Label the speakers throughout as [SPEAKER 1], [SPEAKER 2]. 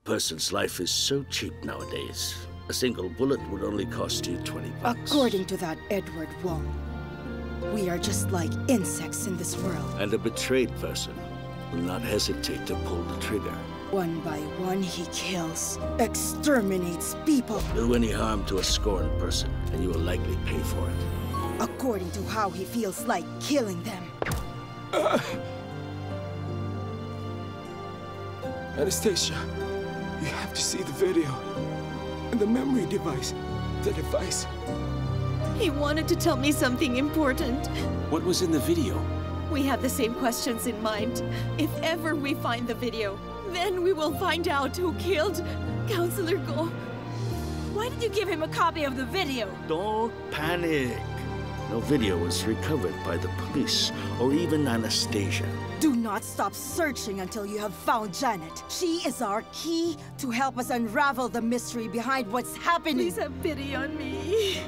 [SPEAKER 1] Person's life is so cheap nowadays. A single bullet would only cost you 20 bucks.
[SPEAKER 2] According to that Edward Wong, we are just like insects in this world.
[SPEAKER 1] And a betrayed person will not hesitate to pull the trigger.
[SPEAKER 2] One by one, he kills, exterminates people.
[SPEAKER 1] Do any harm to a scorned person, and you will likely pay for it.
[SPEAKER 2] According to how he feels like killing them.
[SPEAKER 3] Anastasia, you have to see the video. And the memory device. The device.
[SPEAKER 4] He wanted to tell me something important.
[SPEAKER 5] What was in the video?
[SPEAKER 4] We have the same questions in mind. If ever we find the video, then we will find out who killed Counselor Go.
[SPEAKER 6] Why did you give him a copy of the video?
[SPEAKER 1] Don't panic. No video was recovered by the police or even Anastasia.
[SPEAKER 2] Do not stop searching until you have found Janet. She is our key to help us unravel the mystery behind what's happening.
[SPEAKER 4] Please have pity on me.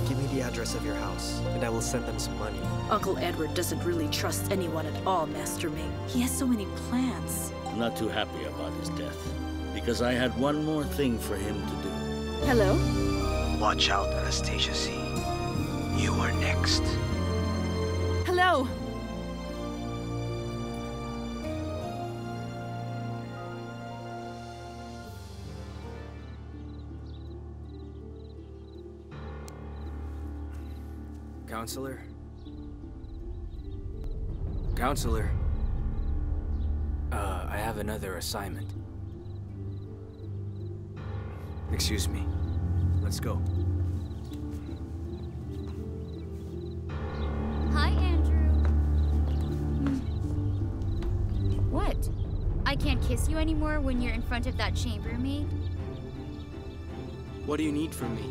[SPEAKER 7] Give me the address of your house, and I will send them some money.
[SPEAKER 6] Uncle Edward doesn't really trust anyone at all, Master Ming. He has so many plans.
[SPEAKER 1] I'm not too happy about his death, because I had one more thing for him to do.
[SPEAKER 4] Hello?
[SPEAKER 7] Watch out, Anastasia C. You are next.
[SPEAKER 4] Hello?
[SPEAKER 5] Counselor? Counselor? I have another assignment. Excuse me. Let's go.
[SPEAKER 8] Hi, Andrew. What? I can't kiss you anymore when you're in front of that chambermaid?
[SPEAKER 5] What do you need from me?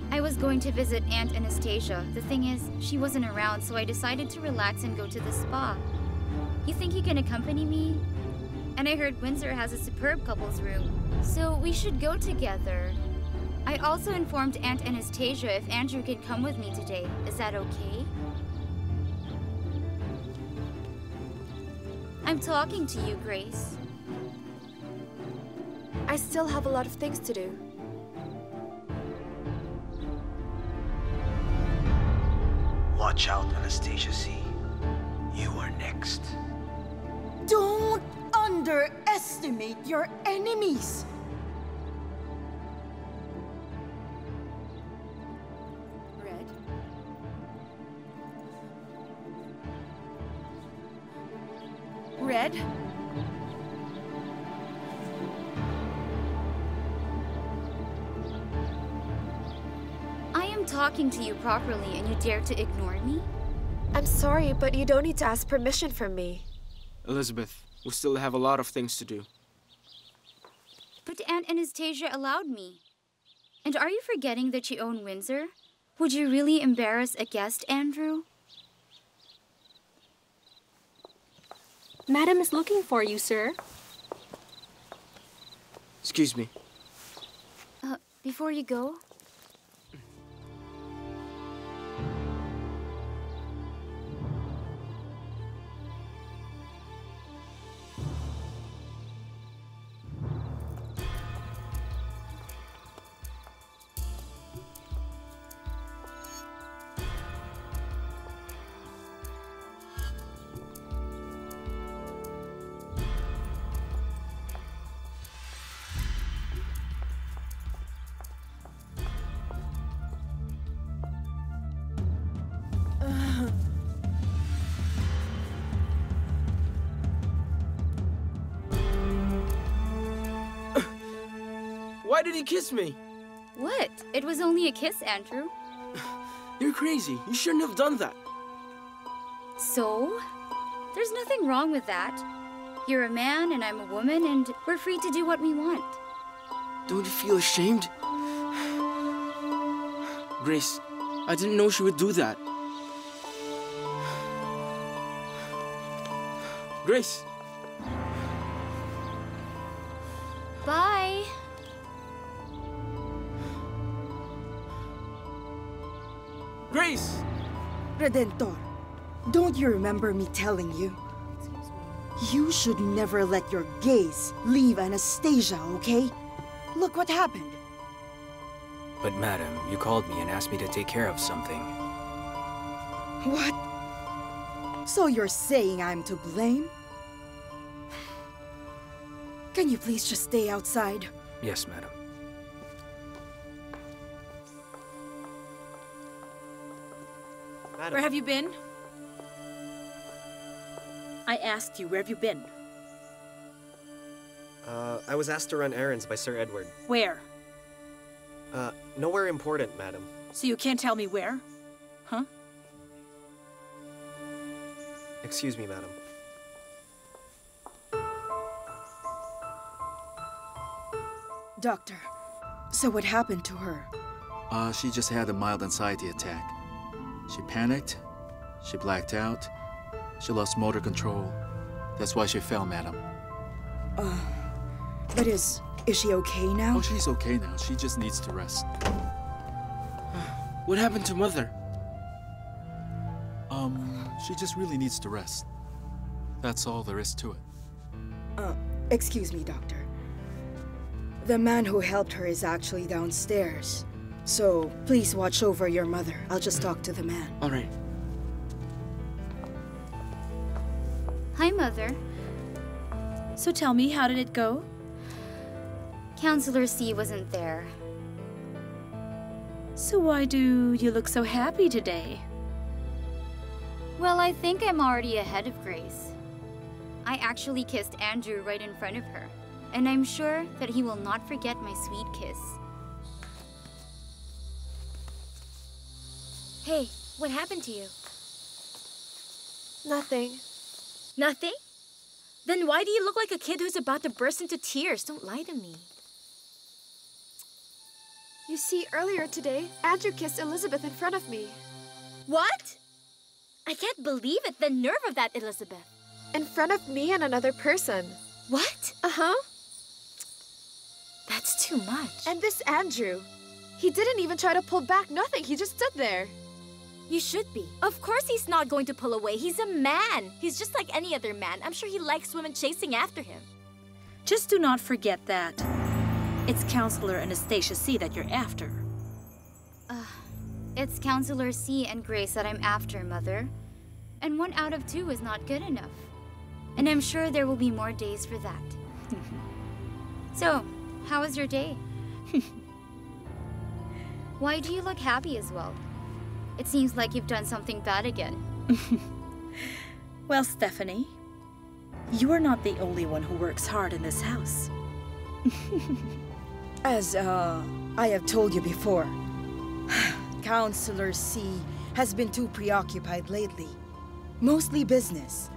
[SPEAKER 8] I was going to visit Aunt Anastasia. The thing is, she wasn't around, so I decided to relax and go to the spa. You think you can accompany me? And I heard Windsor has a superb couples room, so we should go together. I also informed Aunt Anastasia if Andrew can come with me today. Is that okay? I'm talking to you, Grace.
[SPEAKER 9] I still have a lot of things to do.
[SPEAKER 7] Watch out, Anastasia C. You are next.
[SPEAKER 2] Don't underestimate your enemies.
[SPEAKER 4] Red? Red?
[SPEAKER 8] I am talking to you properly and you dare to ignore me?
[SPEAKER 9] I'm sorry, but you don't need to ask permission from me.
[SPEAKER 3] Elizabeth, we still have a lot of things to do.
[SPEAKER 8] But Aunt Anastasia allowed me. And are you forgetting that you own Windsor? Would you really embarrass a guest, Andrew?
[SPEAKER 10] Madam is looking for you, sir.
[SPEAKER 3] Excuse me.
[SPEAKER 8] Before you go,
[SPEAKER 3] Why did he kiss me?
[SPEAKER 8] what? It was only a kiss, Andrew.
[SPEAKER 3] You're crazy. You shouldn't have done that.
[SPEAKER 8] So? There's nothing wrong with that. You're a man and I'm a woman and we're free to do what we want.
[SPEAKER 3] Don't you feel ashamed? Grace, I didn't know she would do that. Grace!
[SPEAKER 8] Bye!
[SPEAKER 3] Grace!
[SPEAKER 2] Redentor, don't you remember me telling you? You should never let your gaze leave Anastasia, okay? Look what happened.
[SPEAKER 5] But madam, you called me and asked me to take care of something.
[SPEAKER 2] What? So you're saying I'm to blame? Can you please just stay outside?
[SPEAKER 5] Yes, madam.
[SPEAKER 7] Madam.
[SPEAKER 6] Where have you been? I asked you, where have you been?
[SPEAKER 10] I was asked to run errands by Sir Edward.
[SPEAKER 6] Where?
[SPEAKER 10] Nowhere important, madam.
[SPEAKER 6] So you can't tell me where? Huh?
[SPEAKER 10] Excuse me, madam.
[SPEAKER 2] Doctor, so what happened to her?
[SPEAKER 11] She just had a mild anxiety attack. She panicked, she blacked out, she lost motor control. That's why she fell, madam.
[SPEAKER 2] But is she okay now?
[SPEAKER 11] Oh, she's okay now. She just needs to rest.
[SPEAKER 3] What happened to Mother?
[SPEAKER 11] She just really needs to rest. That's all there is to it.
[SPEAKER 2] Excuse me, Doctor. The man who helped her is actually downstairs. So, please watch over your mother. I'll just talk to the man.
[SPEAKER 3] All right.
[SPEAKER 8] Hi, Mother.
[SPEAKER 6] So tell me, how did it go?
[SPEAKER 8] Counselor C wasn't there.
[SPEAKER 6] So why do you look so happy today?
[SPEAKER 8] Well, I think I'm already ahead of Grace. I actually kissed Andrew right in front of her. And I'm sure that he will not forget my sweet kiss. Hey, what happened to you?
[SPEAKER 9] Nothing.
[SPEAKER 8] Nothing? Then why do you look like a kid who's about to burst into tears? Don't lie to me.
[SPEAKER 9] You see, earlier today, Andrew kissed Elizabeth in front of me.
[SPEAKER 8] What? I can't believe it. The nerve of that, Elizabeth.
[SPEAKER 9] In front of me and another person.
[SPEAKER 8] What?
[SPEAKER 9] Uh-huh.
[SPEAKER 8] That's too much.
[SPEAKER 9] And this Andrew. He didn't even try to pull back, nothing. He just stood there.
[SPEAKER 8] You should be. Of course he's not going to pull away. He's a man. He's just like any other man. I'm sure he likes women chasing after him.
[SPEAKER 6] Just do not forget that. It's Counselor Anastasia C that you're after.
[SPEAKER 8] It's Counselor C and Grace that I'm after, Mother. And 1 out of 2 is not good enough. And I'm sure there will be more days for that. So, how was your day? Why do you look happy as well? It seems like you've done something bad again.
[SPEAKER 6] Well, Stephanie, you are not the only one who works hard in this house.
[SPEAKER 2] As, I have told you before, Counselor C has been too preoccupied lately. Mostly business.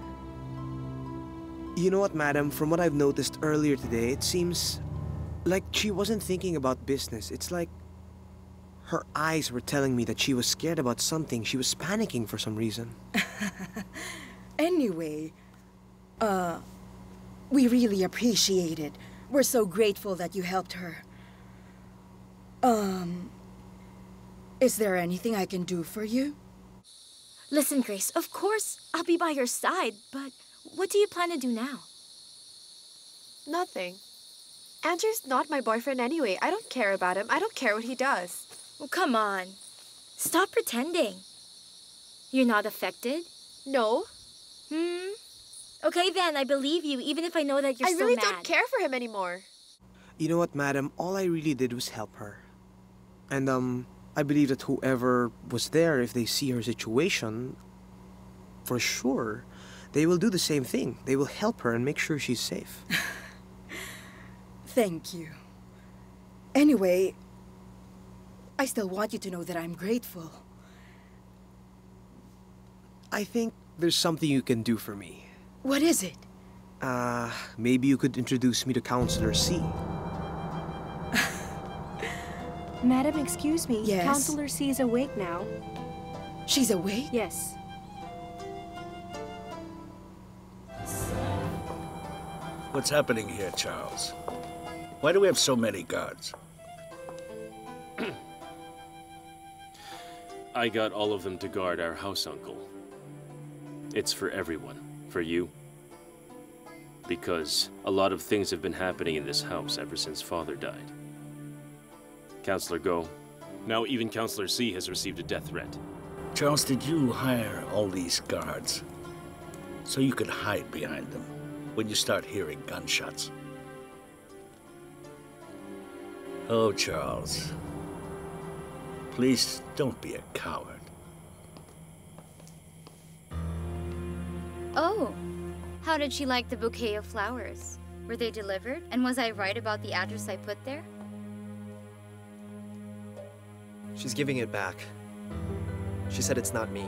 [SPEAKER 7] You know what, madam? From what I've noticed earlier today, it seems like she wasn't thinking about business. It's like her eyes were telling me that she was scared about something. She was panicking for some reason.
[SPEAKER 2] Anyway, we really appreciate it. We're so grateful that you helped her. Is there anything I can do for you?
[SPEAKER 8] Listen, Grace, of course I'll be by your side, but what do you plan to do now?
[SPEAKER 9] Nothing. Andrew's not my boyfriend anyway. I don't care about him. I don't care what he does.
[SPEAKER 8] Oh, come on. Stop pretending. You're not affected?
[SPEAKER 9] No.
[SPEAKER 8] Okay then, I believe you, even if I know that you're
[SPEAKER 9] I
[SPEAKER 8] still
[SPEAKER 9] really
[SPEAKER 8] mad.
[SPEAKER 9] don't care for him anymore.
[SPEAKER 7] You know what, madam? All I really did was help her. And, I believe that whoever was there, if they see her situation, for sure, they will do the same thing. They will help her and make sure she's safe.
[SPEAKER 2] Thank you. Anyway, I still want you to know that I'm grateful.
[SPEAKER 7] I think there's something you can do for me.
[SPEAKER 2] What is it?
[SPEAKER 7] Maybe you could introduce me to Counselor C.
[SPEAKER 12] Madam, excuse me.
[SPEAKER 2] Yes?
[SPEAKER 12] Counselor C is awake now.
[SPEAKER 2] She's awake?
[SPEAKER 12] Yes.
[SPEAKER 1] What's happening here, Charles? Why do we have so many guards?
[SPEAKER 13] I got all of them to guard our house, Uncle. It's for everyone. For you, because a lot of things have been happening in this house ever since Father died. Counselor Go. Now even Counselor C has received a death threat.
[SPEAKER 1] Charles, did you hire all these guards so you could hide behind them when you start hearing gunshots? Oh, Charles. Please don't be a coward.
[SPEAKER 8] Oh, how did she like the bouquet of flowers? Were they delivered? And was I right about the address I put there?
[SPEAKER 10] She's giving it back. She said it's not me.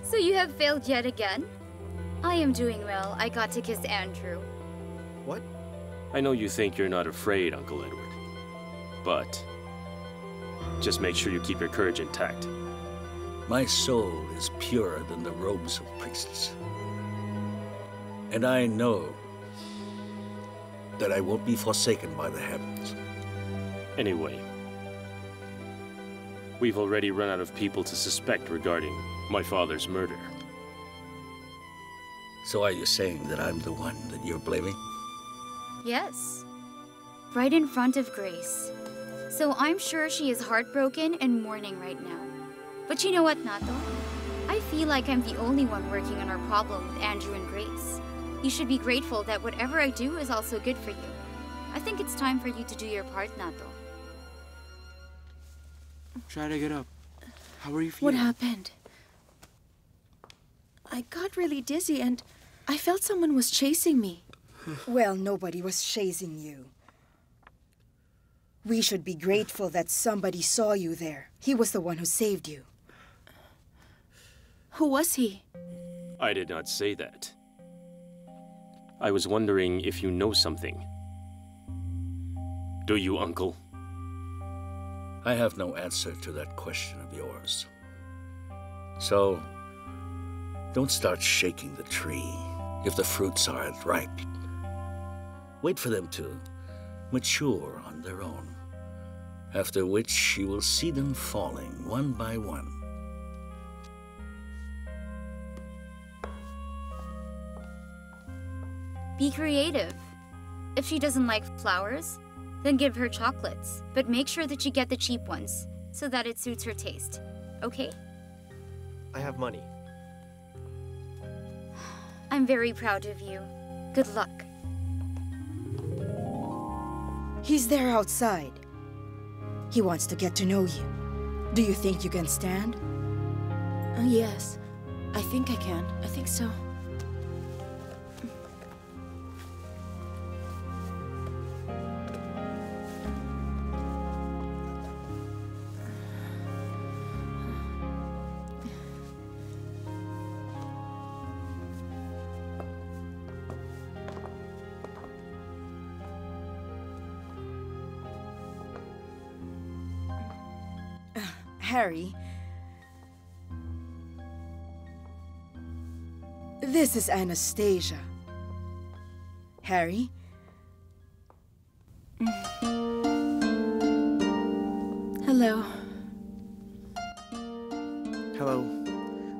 [SPEAKER 8] So you have failed yet again? I am doing well. I got to kiss Andrew.
[SPEAKER 10] What?
[SPEAKER 13] I know you think you're not afraid, Uncle Edward. But just make sure you keep your courage intact.
[SPEAKER 1] My soul is purer than the robes of priests. And I know that I won't be forsaken by the heavens.
[SPEAKER 13] Anyway, we've already run out of people to suspect regarding my father's murder.
[SPEAKER 1] So are you saying that I'm the one that you're blaming?
[SPEAKER 8] Yes. Right in front of Grace. So I'm sure she is heartbroken and mourning right now. But you know what, Nato? I feel like I'm the only one working on our problem with Andrew and Grace. You should be grateful that whatever I do is also good for you. I think it's time for you to do your part, Nato.
[SPEAKER 7] Try to get up. How are you feeling?
[SPEAKER 4] What happened? I got really dizzy and I felt someone was chasing me.
[SPEAKER 2] Well, nobody was chasing you. We should be grateful that somebody saw you there. He was the one who saved you.
[SPEAKER 4] Who was he?
[SPEAKER 13] I did not say that. I was wondering if you know something. Do you, Uncle?
[SPEAKER 1] I have no answer to that question of yours. So, don't start shaking the tree if the fruits aren't ripe. Wait for them to mature on their own, after which you will see them falling one by one.
[SPEAKER 8] Be creative. If she doesn't like flowers, then give her chocolates. But make sure that you get the cheap ones, so that it suits her taste. Okay?
[SPEAKER 10] I have money.
[SPEAKER 8] I'm very proud of you. Good luck.
[SPEAKER 2] He's there outside. He wants to get to know you. Do you think you can stand?
[SPEAKER 4] Yes. I think I can. I think so.
[SPEAKER 2] Harry, this is Anastasia. Harry?
[SPEAKER 4] Hello.
[SPEAKER 7] Hello.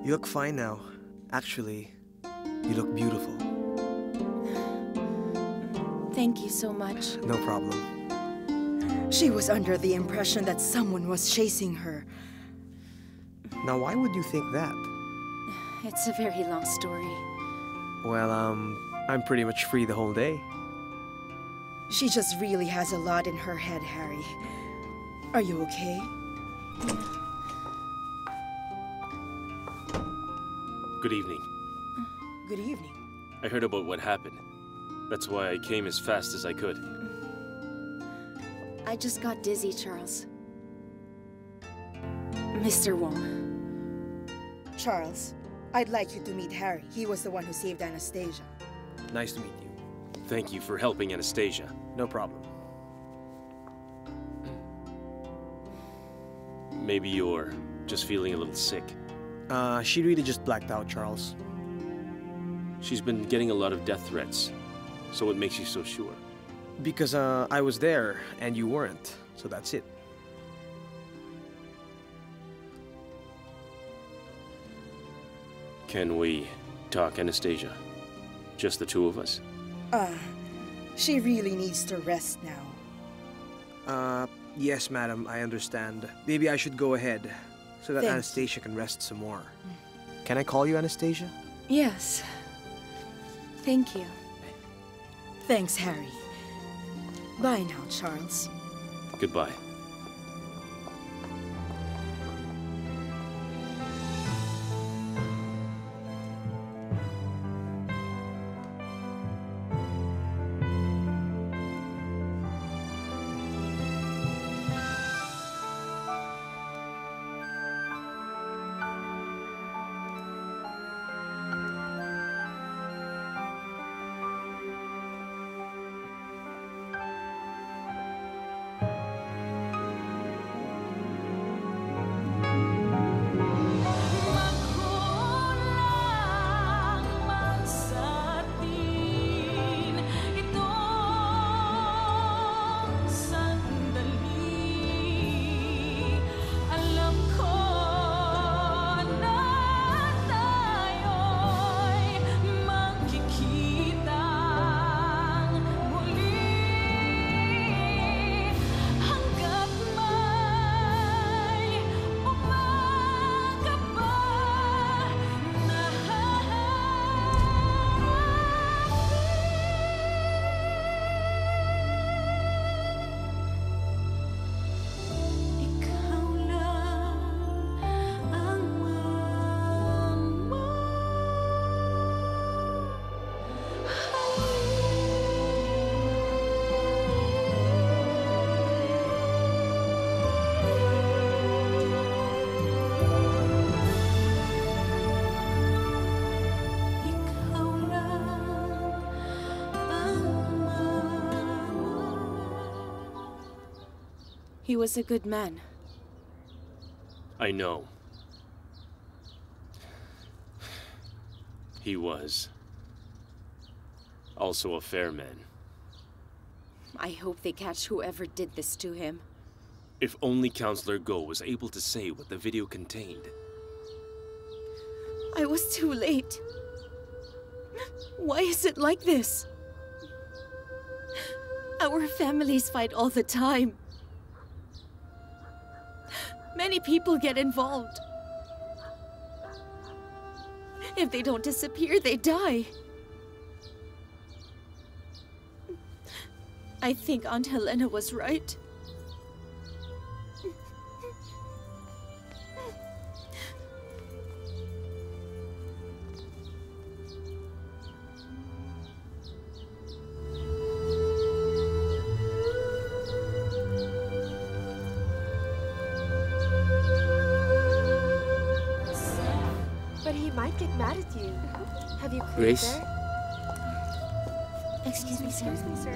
[SPEAKER 7] You look fine now. Actually, you look beautiful.
[SPEAKER 4] Thank you so much.
[SPEAKER 7] No problem.
[SPEAKER 2] She was under the impression that someone was chasing her.
[SPEAKER 7] Now, why would you think that?
[SPEAKER 4] It's a very long story.
[SPEAKER 7] Well, I'm pretty much free the whole day.
[SPEAKER 2] She just really has a lot in her head, Harry. Are you okay?
[SPEAKER 13] Good evening.
[SPEAKER 2] Good evening.
[SPEAKER 13] I heard about what happened. That's why I came as fast as I could.
[SPEAKER 4] I just got dizzy, Charles. Mr. Wong.
[SPEAKER 2] Charles, I'd like you to meet Harry. He was the one who saved Anastasia.
[SPEAKER 7] Nice to meet you.
[SPEAKER 13] Thank you for helping Anastasia.
[SPEAKER 7] No problem.
[SPEAKER 13] Maybe you're just feeling a little sick.
[SPEAKER 7] She really just blacked out, Charles.
[SPEAKER 13] She's been getting a lot of death threats. So what makes you so sure?
[SPEAKER 7] Because, I was there, and you weren't. So that's it.
[SPEAKER 13] Can we talk, Anastasia? Just the two of us?
[SPEAKER 2] She really needs to rest now.
[SPEAKER 7] Yes, madam, I understand. Maybe I should go ahead, so that
[SPEAKER 2] Thank
[SPEAKER 7] Anastasia can rest some more. Can I call you Anastasia?
[SPEAKER 2] Yes. Thank you. Thanks, Harry. Bye now, Charles.
[SPEAKER 13] Goodbye.
[SPEAKER 4] He was a good man.
[SPEAKER 13] I know. He was also a fair man.
[SPEAKER 4] I hope they catch whoever did this to him.
[SPEAKER 13] If only Counselor Go was able to say what the video contained.
[SPEAKER 4] I was too late. Why is it like this? Our families fight all the time. Many people get involved. If they don't disappear, they die. I think Aunt Helena was right.
[SPEAKER 9] But he might get mad at you. Have you cleaned
[SPEAKER 14] Grace?
[SPEAKER 9] there?
[SPEAKER 8] Excuse me, sir.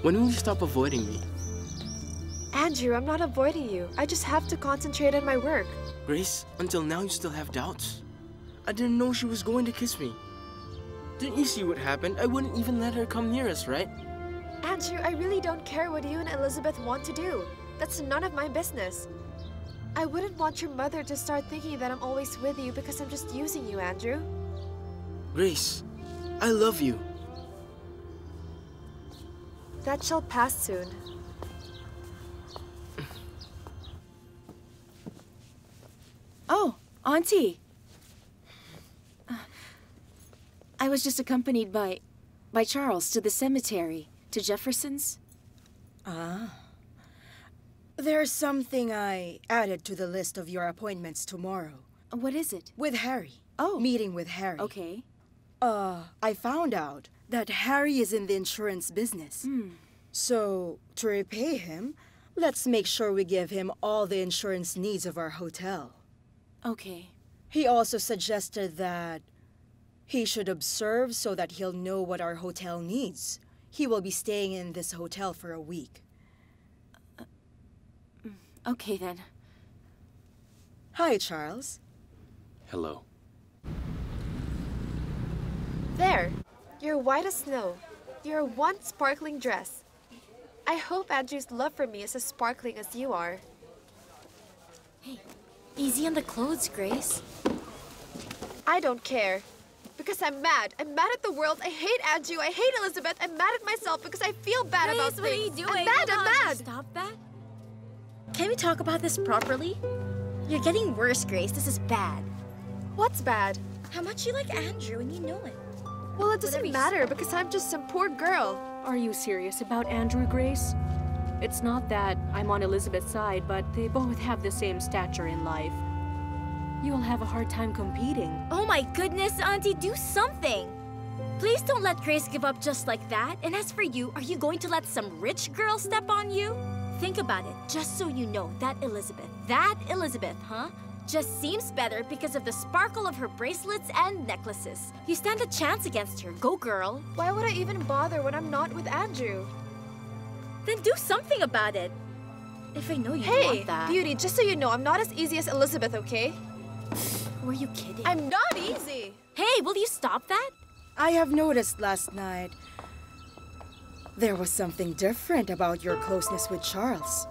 [SPEAKER 14] When will you stop avoiding me?
[SPEAKER 9] Andrew, I'm not avoiding you. I just have to concentrate on my work.
[SPEAKER 14] Grace, until now you still have doubts. I didn't know she was going to kiss me. Didn't you see what happened? I wouldn't even let her come near us, right?
[SPEAKER 9] Andrew, I really don't care what you and Elizabeth want to do. That's none of my business. I wouldn't want your mother to start thinking that I'm always with you because I'm just using you, Andrew.
[SPEAKER 14] Grace, I love you.
[SPEAKER 9] That shall pass soon.
[SPEAKER 4] Oh, Auntie. I was just accompanied by Charles to the cemetery, to Jefferson's.
[SPEAKER 2] Ah. There's something I added to the list of your appointments tomorrow.
[SPEAKER 4] What is it?
[SPEAKER 2] With Harry.
[SPEAKER 4] Oh.
[SPEAKER 2] Meeting with Harry.
[SPEAKER 4] Okay.
[SPEAKER 2] I found out that Harry is in the insurance business. So, to repay him, let's make sure we give him all the insurance needs of our hotel.
[SPEAKER 4] Okay.
[SPEAKER 2] He also suggested that he should observe so that he'll know what our hotel needs. He will be staying in this hotel for a week.
[SPEAKER 4] Okay, then.
[SPEAKER 2] Hi, Charles.
[SPEAKER 13] Hello.
[SPEAKER 9] There. You're white as snow. You're one sparkling dress. I hope Andrew's love for me is as sparkling as you are.
[SPEAKER 8] Hey, easy on the clothes, Grace.
[SPEAKER 9] I don't care. Because I'm mad. I'm mad at the world. I hate Andrew. I hate Elizabeth. I'm mad at myself because I feel bad about things.
[SPEAKER 6] What are you doing?
[SPEAKER 9] I'm mad. I'm mad.
[SPEAKER 6] Stop that. Can we talk about this properly? You're getting worse, Grace. This is bad.
[SPEAKER 9] What's bad?
[SPEAKER 6] How much you like Andrew and you know it.
[SPEAKER 9] Well, it doesn't matter because I'm just some poor girl.
[SPEAKER 12] Are you serious about Andrew, Grace? It's not that I'm on Elizabeth's side, but they both have the same stature in life. You'll have a hard time competing.
[SPEAKER 6] Oh my goodness, Auntie, do something! Please don't let Grace give up just like that. And as for you, are you going to let some rich girl step on you? Think about it, just so you know, that Elizabeth, huh? Just seems better because of the sparkle of her bracelets and necklaces. You stand a chance against her. Go, girl.
[SPEAKER 9] Why would I even bother when I'm not with Andrew?
[SPEAKER 6] Then do something about it. If I know you want that.
[SPEAKER 9] Hey, Beauty, just so you know, I'm not as easy as Elizabeth, okay?
[SPEAKER 6] Were you kidding?
[SPEAKER 9] I'm not easy.
[SPEAKER 6] Hey, will you stop that?
[SPEAKER 2] I have noticed last night there was something different about your closeness with Charles.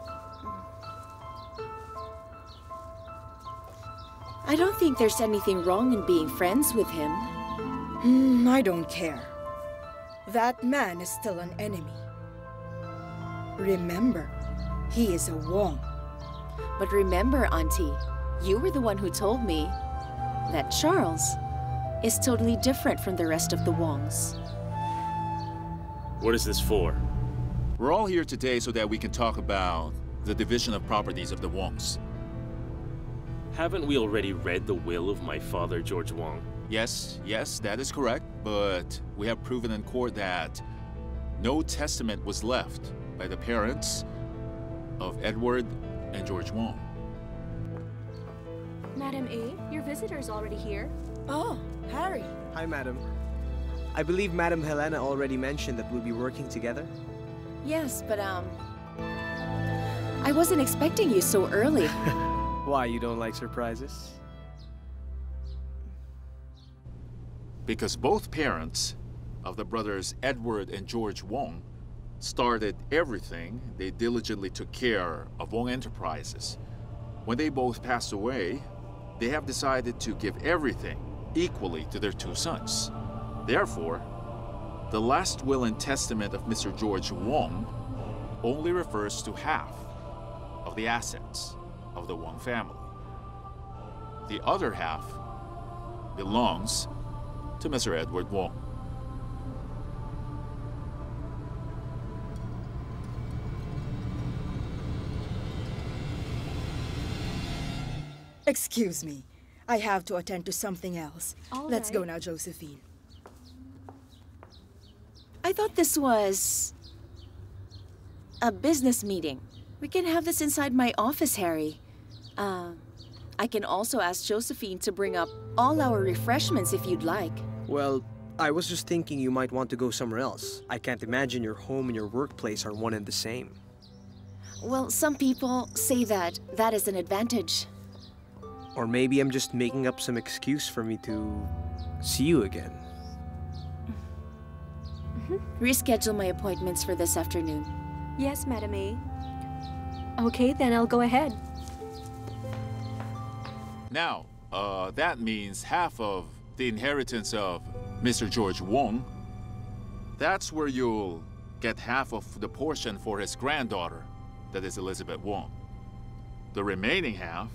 [SPEAKER 15] I don't think there's anything wrong in being friends with him.
[SPEAKER 2] I don't care. That man is still an enemy. Remember, he is a Wong.
[SPEAKER 15] But remember, Auntie, you were the one who told me that Charles is totally different from the rest of the Wongs.
[SPEAKER 13] What is this for?
[SPEAKER 11] We're all here today so that we can talk about the division of properties of the Wongs.
[SPEAKER 13] Haven't we already read the will of my father, George Wong?
[SPEAKER 11] Yes, that is correct, but we have proven in court that no testament was left by the parents of Edward and George Wong.
[SPEAKER 12] Madam A, your visitor's already here.
[SPEAKER 2] Oh, Harry.
[SPEAKER 7] Hi, Madam. I believe Madam Helena already mentioned that we'll be working together.
[SPEAKER 15] Yes, but I wasn't expecting you so early.
[SPEAKER 7] Why, you don't like surprises?
[SPEAKER 11] Because both parents of the brothers Edward and George Wong started everything. They diligently took care of Wong Enterprises. When they both passed away, they have decided to give everything equally to their two sons. Therefore, the last will and testament of Mr. George Wong only refers to half of the assets of the Wong family. The other half belongs to Mr. Edward Wong.
[SPEAKER 2] Excuse me. I have to attend to something else. Let's go
[SPEAKER 12] right.
[SPEAKER 2] now, Josephine.
[SPEAKER 15] I thought this was a business meeting. We can have this inside my office, Harry. I can also ask Josephine to bring up all our refreshments if you'd like.
[SPEAKER 7] Well, I was just thinking you might want to go somewhere else. I can't imagine your home and your workplace are one and the same.
[SPEAKER 15] Well, some people say that is an advantage.
[SPEAKER 7] Or maybe I'm just making up some excuse for me to see you again.
[SPEAKER 15] Reschedule my appointments for this afternoon.
[SPEAKER 12] Yes, Madam A. Okay, then I'll go ahead.
[SPEAKER 11] Now, that means half of the inheritance of Mr. George Wong. That's where you'll get half of the portion for his granddaughter, that is Elizabeth Wong. The remaining half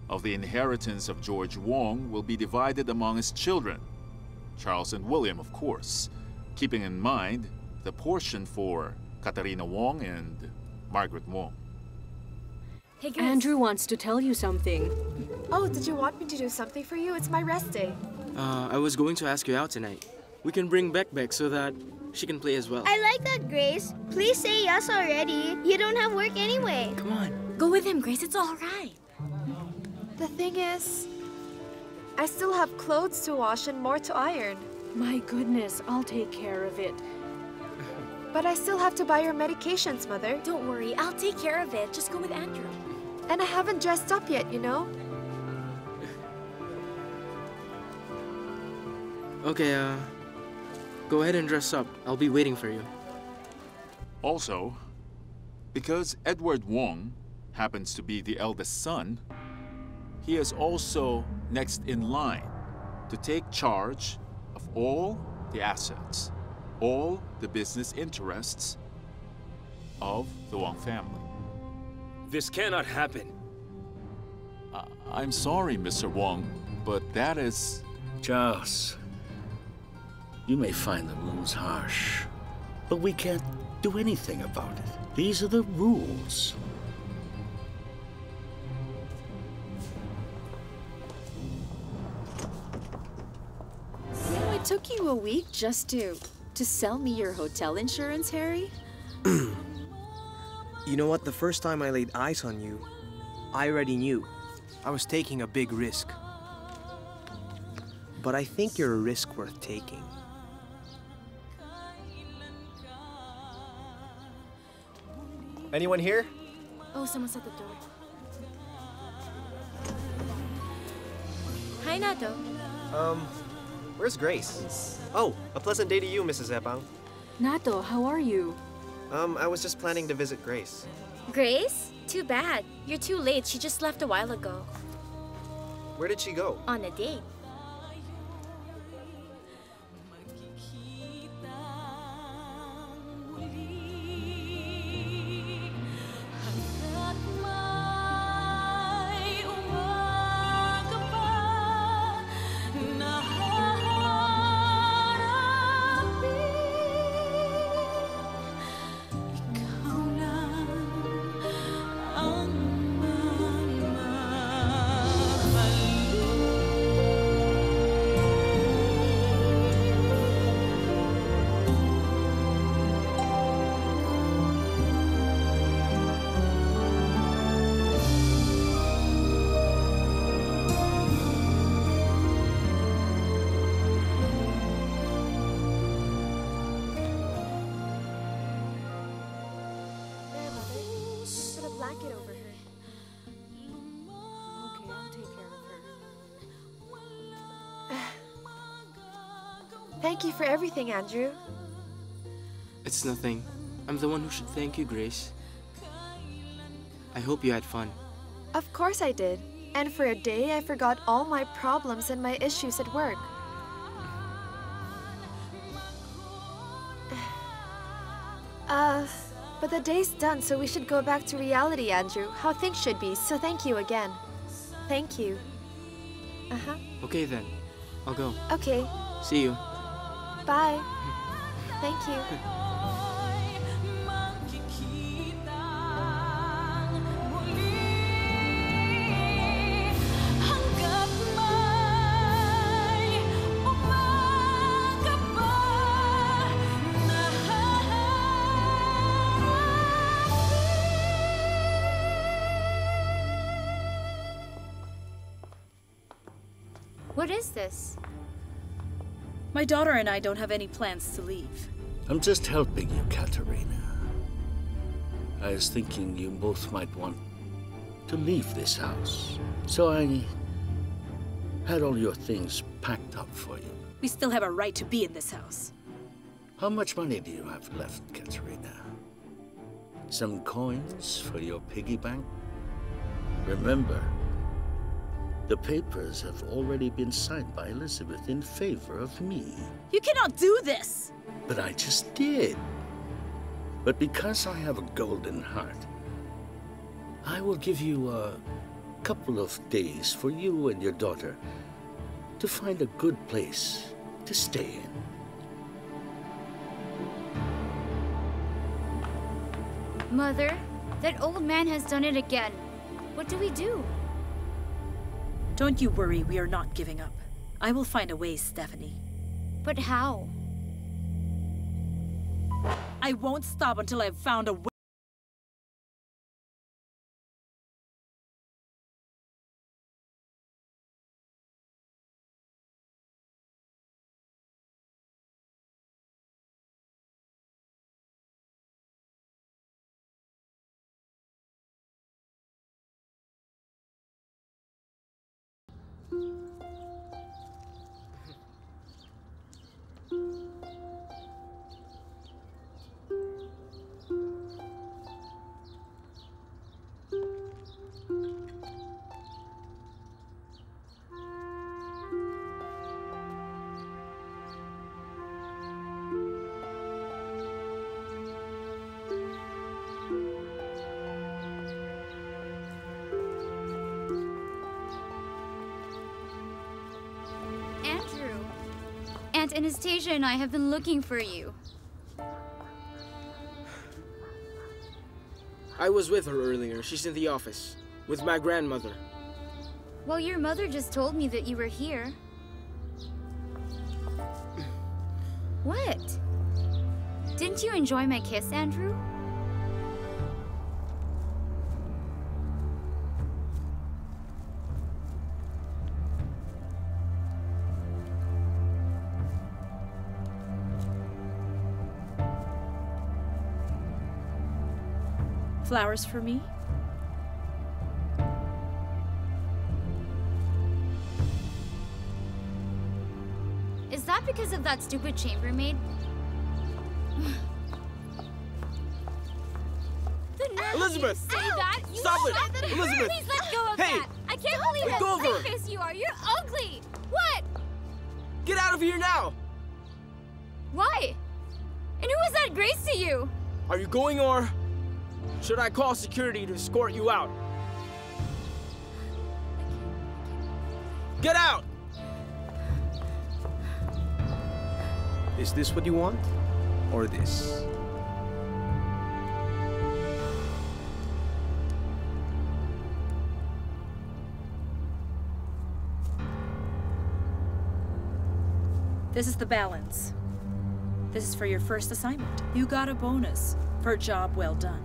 [SPEAKER 11] of the inheritance of George Wong will be divided among his children, Charles and William, of course, keeping in mind the portion for Katarina Wong and Margaret Wong.
[SPEAKER 6] Hey, Grace.
[SPEAKER 12] Andrew wants to tell you something.
[SPEAKER 9] Oh, did you want me to do something for you? It's my rest day.
[SPEAKER 14] I was going to ask you out tonight. We can bring Beck back so that she can play as well.
[SPEAKER 16] I like that, Grace. Please say yes already. You don't have work anyway.
[SPEAKER 14] Come on.
[SPEAKER 6] Go with him, Grace. It's all right.
[SPEAKER 9] The thing is, I still have clothes to wash and more to iron.
[SPEAKER 12] My goodness, I'll take care of it.
[SPEAKER 9] But I still have to buy your medications, Mother.
[SPEAKER 6] Don't worry, I'll take care of it. Just go with Andrew.
[SPEAKER 9] And I haven't dressed up yet, you know?
[SPEAKER 14] Okay, go ahead and dress up. I'll be waiting for you.
[SPEAKER 11] Also, because Edward Wong happens to be the eldest son, he is also next in line to take charge of all the assets, all the business interests of the Wong family.
[SPEAKER 13] This cannot happen.
[SPEAKER 11] I'm sorry, Mr. Wong, but that is...
[SPEAKER 1] Charles, you may find the rules harsh, but we can't do anything about it. These are the rules.
[SPEAKER 15] So it took you a week just to sell me your hotel insurance, Harry?
[SPEAKER 7] You know what? The first time I laid eyes on you, I already knew. I was taking a big risk. But I think you're a risk worth taking.
[SPEAKER 10] Anyone here?
[SPEAKER 6] Oh, someone's at the door. Hi, Nato.
[SPEAKER 10] Where's Grace? Oh, a pleasant day to you, Mrs. Ebang.
[SPEAKER 12] Nato, how are you?
[SPEAKER 10] I was just planning to visit Grace.
[SPEAKER 6] Grace? Too bad. You're too late. She just left a while ago.
[SPEAKER 10] Where did she go?
[SPEAKER 6] On a date.
[SPEAKER 9] Blanket over her.
[SPEAKER 12] Okay, I'll take care of her.
[SPEAKER 9] Thank you for everything, Andrew.
[SPEAKER 14] It's nothing. I'm the one who should thank you, Grace. I hope you had fun.
[SPEAKER 9] Of course I did. And for a day, I forgot all my problems and my issues at work. But the day's done, so we should go back to reality, Andrew. How things should be, so thank you again. Thank you. Uh-huh.
[SPEAKER 14] Okay then. I'll go.
[SPEAKER 9] Okay.
[SPEAKER 14] See you.
[SPEAKER 9] Bye. Thank you.
[SPEAKER 8] What is this?
[SPEAKER 2] My daughter and I don't have any plans to leave.
[SPEAKER 1] I'm just helping you, Katarina. I was thinking you both might want to leave this house. So I had all your things packed up for you.
[SPEAKER 2] We still have a right to be in this house.
[SPEAKER 1] How much money do you have left, Katarina? Some coins for your piggy bank? Remember, the papers have already been signed by Elizabeth in favor of me.
[SPEAKER 2] You cannot do this!
[SPEAKER 1] But I just did. But because I have a golden heart, I will give you a couple of days for you and your daughter to find a good place to stay in.
[SPEAKER 8] Mother, that old man has done it again. What do we do?
[SPEAKER 2] Don't you worry, we are not giving up. I will find a way, Stephanie.
[SPEAKER 8] But how?
[SPEAKER 2] I won't stop until I've found a way.
[SPEAKER 8] Anastasia and I have been looking for you.
[SPEAKER 14] I was with her earlier. She's in the office. With my grandmother.
[SPEAKER 8] Well, your mother just told me that you were here. What? Didn't you enjoy my kiss, Andrew?
[SPEAKER 12] Flowers for me?
[SPEAKER 8] Is that because of that stupid chambermaid? The nerve
[SPEAKER 14] Elizabeth!
[SPEAKER 8] of you to say that! You
[SPEAKER 14] Stop it!
[SPEAKER 8] shut the-
[SPEAKER 14] Elizabeth!
[SPEAKER 8] Please let go of
[SPEAKER 14] Hey!
[SPEAKER 8] that! I can't believe
[SPEAKER 14] Let go
[SPEAKER 8] how
[SPEAKER 14] of her!
[SPEAKER 8] face you are! You're ugly! What?
[SPEAKER 14] Get out of here now!
[SPEAKER 8] Why? And who is that Grace to you?
[SPEAKER 14] Are you going or should I call security to escort you out? Get out!
[SPEAKER 7] Is this what you want? Or this?
[SPEAKER 12] This is the balance. This is for your first assignment. You got a bonus for a job well done.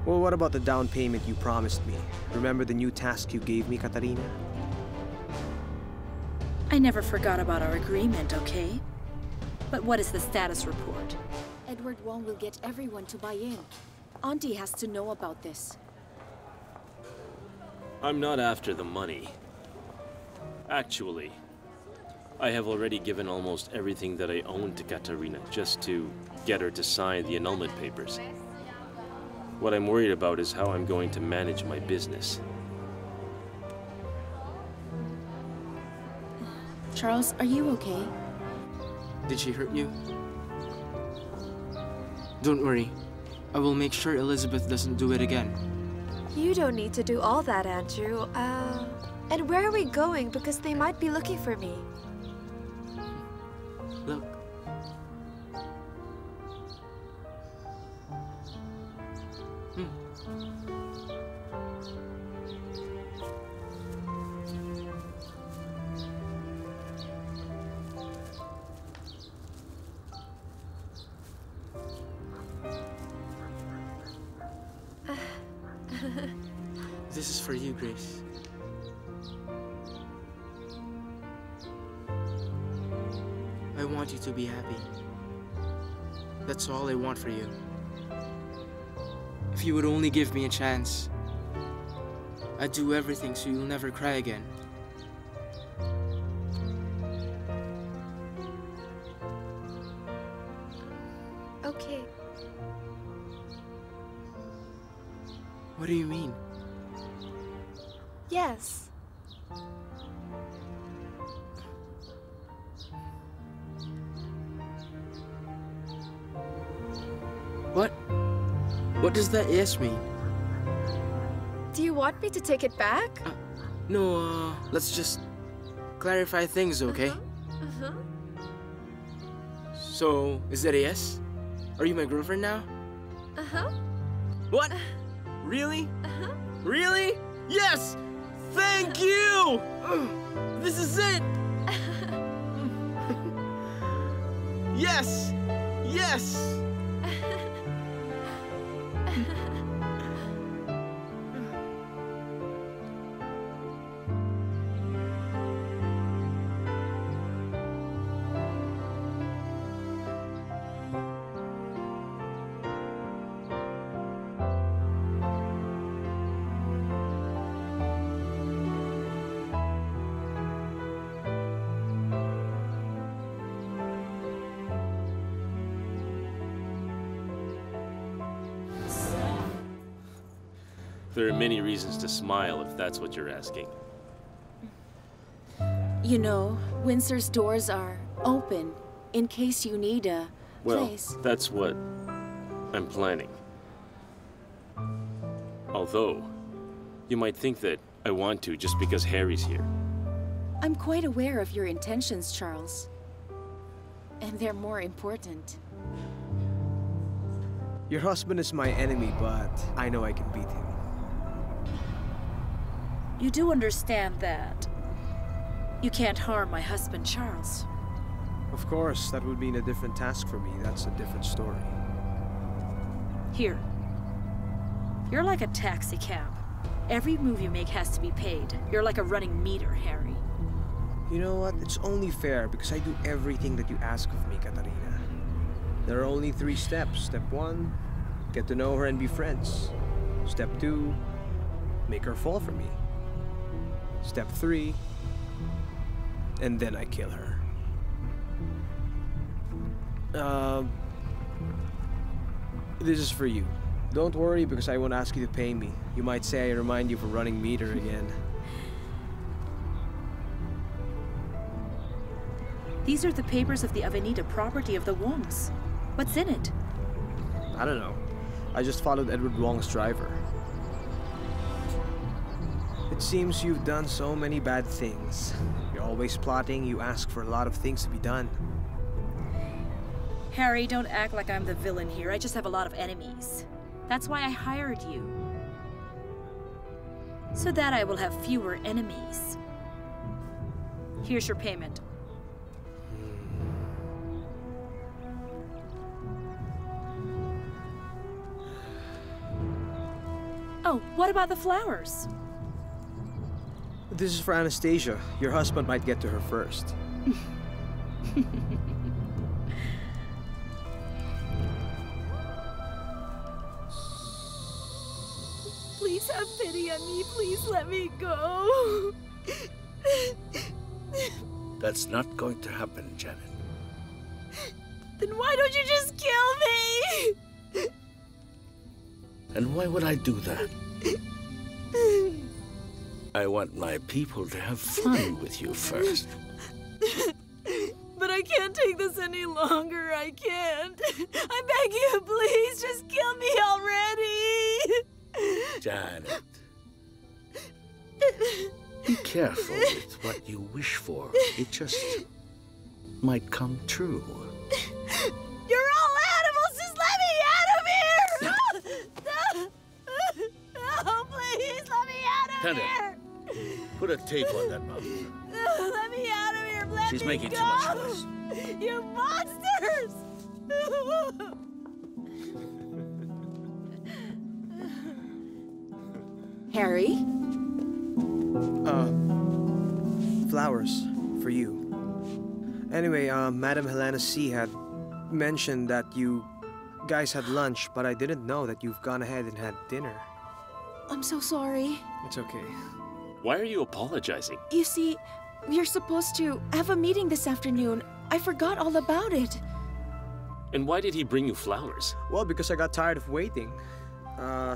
[SPEAKER 7] Well, what about the down payment you promised me? Remember the new task you gave me, Katarina?
[SPEAKER 12] I never forgot about our agreement, okay? But what is the status report?
[SPEAKER 15] Edward Wong will get everyone to buy in. Auntie has to know about this.
[SPEAKER 13] I'm not after the money. Actually, I have already given almost everything that I own to Katarina just to get her to sign the annulment papers. What I'm worried about is how I'm going to manage my business.
[SPEAKER 15] Charles, are you okay?
[SPEAKER 14] Did she hurt you? Don't worry. I will make sure Elizabeth doesn't do it again.
[SPEAKER 9] You don't need to do all that, Andrew. And where are we going? Because they might be looking for me.
[SPEAKER 14] Look. This is for you, Grace. I want you to be happy. That's all I want for you. If you would only give me a chance, I'd do everything so you'll never cry again.
[SPEAKER 9] Okay.
[SPEAKER 14] What do you mean?
[SPEAKER 9] Yes.
[SPEAKER 14] What? What does that yes mean?
[SPEAKER 9] Do you want me to take it back?
[SPEAKER 14] No, let's just clarify things, okay?
[SPEAKER 9] Uh-huh.
[SPEAKER 14] So, is that a yes? Are you my girlfriend now?
[SPEAKER 9] Uh-huh.
[SPEAKER 14] What? Really?
[SPEAKER 9] Uh-huh.
[SPEAKER 14] Really? Yes! Thank you! This is it! Yes! Yes!
[SPEAKER 13] There are many reasons to smile if that's what you're asking.
[SPEAKER 15] You know, Windsor's doors are open in case you need a place.
[SPEAKER 13] That's what I'm planning. Although, you might think that I want to just because Harry's here.
[SPEAKER 15] I'm quite aware of your intentions, Charles. And they're more important.
[SPEAKER 7] Your husband is my enemy, but I know I can beat him.
[SPEAKER 15] You do understand that you can't harm my husband, Charles.
[SPEAKER 7] Of course, that would be a different task for me. That's a different story.
[SPEAKER 15] Here. You're like a taxi cab. Every move you make has to be paid. You're like a running meter, Harry.
[SPEAKER 7] You know what? It's only fair because I do everything that you ask of me, Katarina. There are only 3 steps. Step 1, get to know her and be friends. Step 2, make her fall for me. Step 3, and then I kill her. This is for you. Don't worry because I won't ask you to pay me. You might say I remind you of a running meter again.
[SPEAKER 15] These are the papers of the Avenida property of the Wongs. What's in it?
[SPEAKER 7] I don't know. I just followed Edward Wong's driver. It seems you've done so many bad things. You're always plotting, you ask for a lot of things to be done.
[SPEAKER 15] Harry, don't act like I'm the villain here. I just have a lot of enemies. That's why I hired you. So that I will have fewer enemies. Here's your payment. Oh, what about the flowers?
[SPEAKER 7] This is for Anastasia. Your husband might get to her first.
[SPEAKER 4] Please have pity on me. Please let me go.
[SPEAKER 1] That's not going to happen, Janet.
[SPEAKER 4] Then why don't you just kill me?
[SPEAKER 1] And why would I do that? I want my people to have fun with you first.
[SPEAKER 4] But I can't take this any longer. I can't. I beg you, please, just kill me already.
[SPEAKER 1] Janet. Be careful with what you wish for. It just might come true.
[SPEAKER 4] You're all animals! Just let me out of here! No, please, let me out of
[SPEAKER 1] Tanda,
[SPEAKER 4] here!
[SPEAKER 1] put a tape on that mouth.
[SPEAKER 4] Let me out of here! Let
[SPEAKER 1] She's
[SPEAKER 4] me
[SPEAKER 1] making
[SPEAKER 4] go.
[SPEAKER 1] too much noise.
[SPEAKER 4] You monsters!
[SPEAKER 15] Harry?
[SPEAKER 7] Flowers. For you. Anyway, Madam Helena C. had mentioned that you guys had lunch, but I didn't know that you've gone ahead and had dinner.
[SPEAKER 15] I'm so sorry.
[SPEAKER 7] It's okay.
[SPEAKER 13] Why are you apologizing?
[SPEAKER 15] You see, we're supposed to have a meeting this afternoon. I forgot all about it.
[SPEAKER 13] And why did he bring you flowers?
[SPEAKER 7] Well, because I got tired of waiting.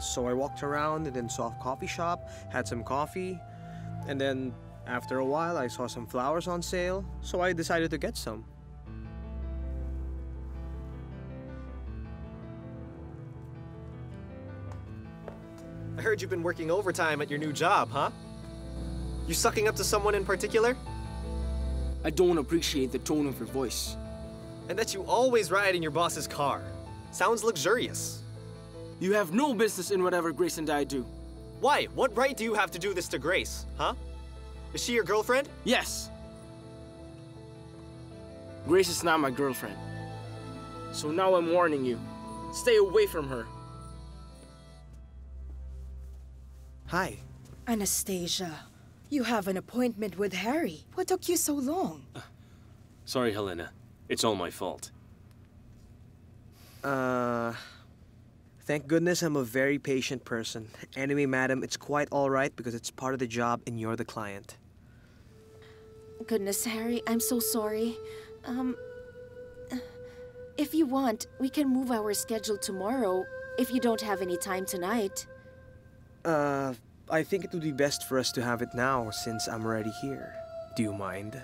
[SPEAKER 7] So I walked around and then saw a coffee shop, had some coffee, and then after a while I saw some flowers on sale, so I decided to get some.
[SPEAKER 10] I heard you've been working overtime at your new job, huh? You sucking up to someone in particular?
[SPEAKER 14] I don't appreciate the tone of your voice.
[SPEAKER 10] And that you always ride in your boss's car. Sounds luxurious.
[SPEAKER 14] You have no business in whatever Grace and I do.
[SPEAKER 10] Why? What right do you have to do this to Grace, huh? Is she your girlfriend?
[SPEAKER 14] Yes. Grace is not my girlfriend. So now I'm warning you. Stay away from her.
[SPEAKER 7] Hi.
[SPEAKER 2] Anastasia, you have an appointment with Harry. What took you so long?
[SPEAKER 13] Sorry, Helena. It's all my fault.
[SPEAKER 7] Thank goodness I'm a very patient person. Anyway, madam, it's quite alright because it's part of the job and you're the client.
[SPEAKER 15] Goodness, Harry, I'm so sorry. If you want, we can move our schedule tomorrow if you don't have any time tonight.
[SPEAKER 7] I think it would be best for us to have it now since I'm already here. Do you mind?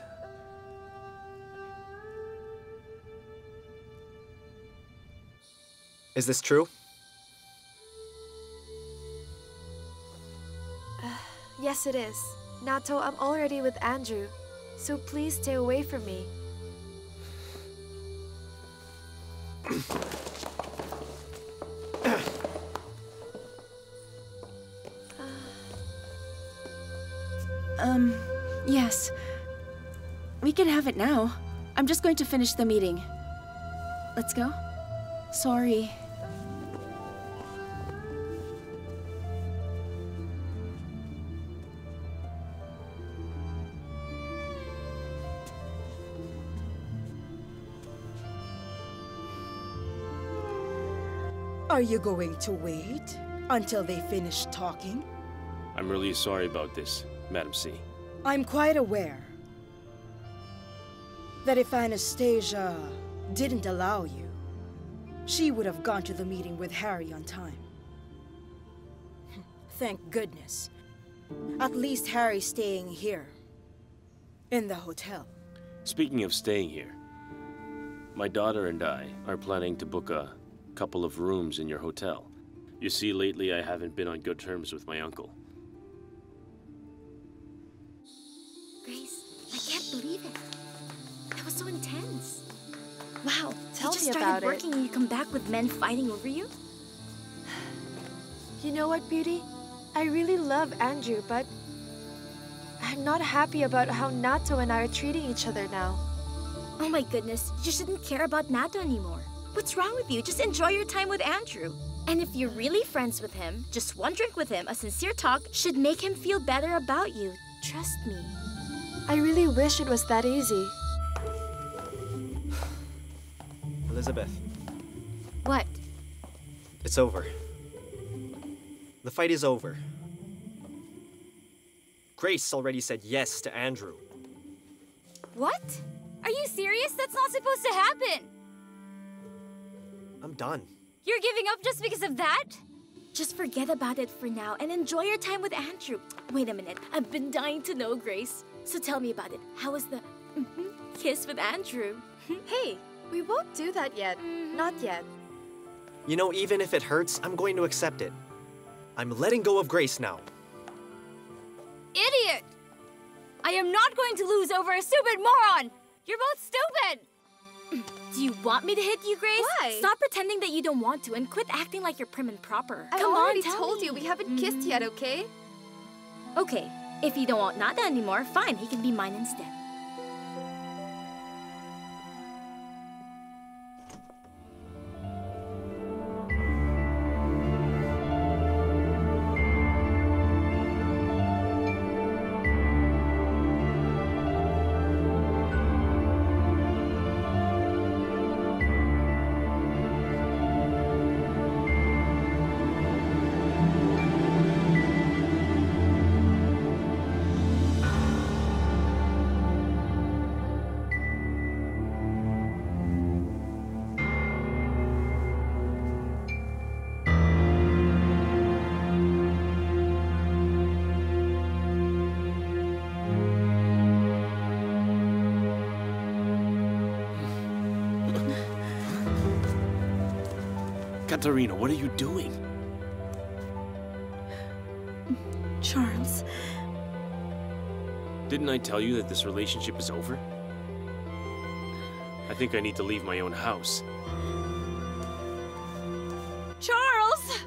[SPEAKER 10] Is this true?
[SPEAKER 9] Yes, it is. Nato, I'm already with Andrew. So please stay away from me.
[SPEAKER 15] Yes. We can have it now. I'm just going to finish the meeting. Let's go. Sorry.
[SPEAKER 2] Are you going to wait until they finish talking?
[SPEAKER 13] I'm really sorry about this, Madam C.
[SPEAKER 2] I'm quite aware that if Anastasia didn't allow you, she would have gone to the meeting with Harry on time. Thank goodness. At least Harry's staying here, in the hotel.
[SPEAKER 13] Speaking of staying here, my daughter and I are planning to book a couple of rooms in your hotel. You see, lately I haven't been on good terms with my uncle.
[SPEAKER 6] Grace, I can't believe it. That was so intense. Wow,
[SPEAKER 9] Tell
[SPEAKER 6] you just
[SPEAKER 9] me
[SPEAKER 6] started
[SPEAKER 9] about it.
[SPEAKER 6] working and you come back with men fighting over you?
[SPEAKER 9] You know what, Beauty? I really love Andrew, but I'm not happy about how Nato and I are treating each other now.
[SPEAKER 6] Oh my goodness, you shouldn't care about Nato anymore. What's wrong with you? Just enjoy your time with Andrew. And if you're really friends with him, just one drink with him, a sincere talk, should make him feel better about you. Trust me.
[SPEAKER 9] I really wish it was that easy.
[SPEAKER 10] Elizabeth,
[SPEAKER 6] What?
[SPEAKER 10] it's over. The fight is over. Grace already said yes to Andrew.
[SPEAKER 6] What? Are you serious? That's not supposed to happen.
[SPEAKER 10] I'm done.
[SPEAKER 6] You're giving up just because of that? Just forget about it for now and enjoy your time with Andrew. Wait a minute. I've been dying to know, Grace. So tell me about it. How was the kiss with Andrew?
[SPEAKER 9] Hey, we won't do that yet. Not yet.
[SPEAKER 10] You know, even if it hurts, I'm going to accept it. I'm letting go of Grace now.
[SPEAKER 6] Idiot! I am not going to lose over a stupid moron! You're both stupid! Do you want me to hit you, Grace?
[SPEAKER 9] Why?
[SPEAKER 6] Stop pretending that you don't want to and quit acting like you're prim and proper.
[SPEAKER 9] I
[SPEAKER 6] Come on,
[SPEAKER 9] already
[SPEAKER 6] tell
[SPEAKER 9] told
[SPEAKER 6] me.
[SPEAKER 9] you we haven't kissed yet, okay?
[SPEAKER 6] Okay, if you don't want Nada anymore, fine, he can be mine instead.
[SPEAKER 13] Katarina, what are you doing?
[SPEAKER 15] Charles.
[SPEAKER 13] Didn't I tell you that this relationship is over? I think I need to leave my own house.
[SPEAKER 6] Charles!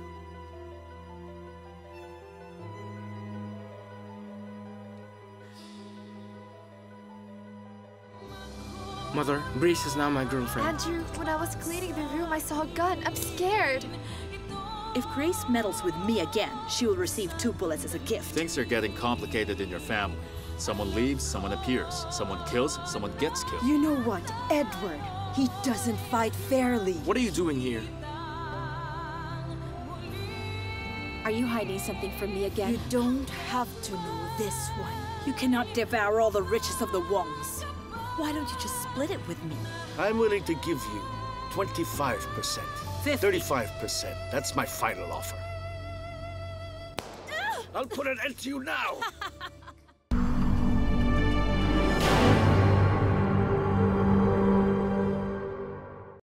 [SPEAKER 14] Mother, Grace is now my girlfriend.
[SPEAKER 9] Andrew, when I was cleaning the room, I saw a gun. I'm scared.
[SPEAKER 17] If Grace meddles with me again, she will receive 2 bullets as a gift.
[SPEAKER 11] Things are getting complicated in your family. Someone leaves, someone appears. Someone kills, someone gets killed.
[SPEAKER 2] You know what, Edward? He doesn't fight fairly.
[SPEAKER 14] What are you doing here?
[SPEAKER 15] Are you hiding something from me again?
[SPEAKER 2] You don't have to know this one.
[SPEAKER 17] You cannot devour all the riches of the Wongs. Why don't you just split it with me?
[SPEAKER 1] I'm willing to give you 25%. 35%. That's my final offer. I'll put an end to you now.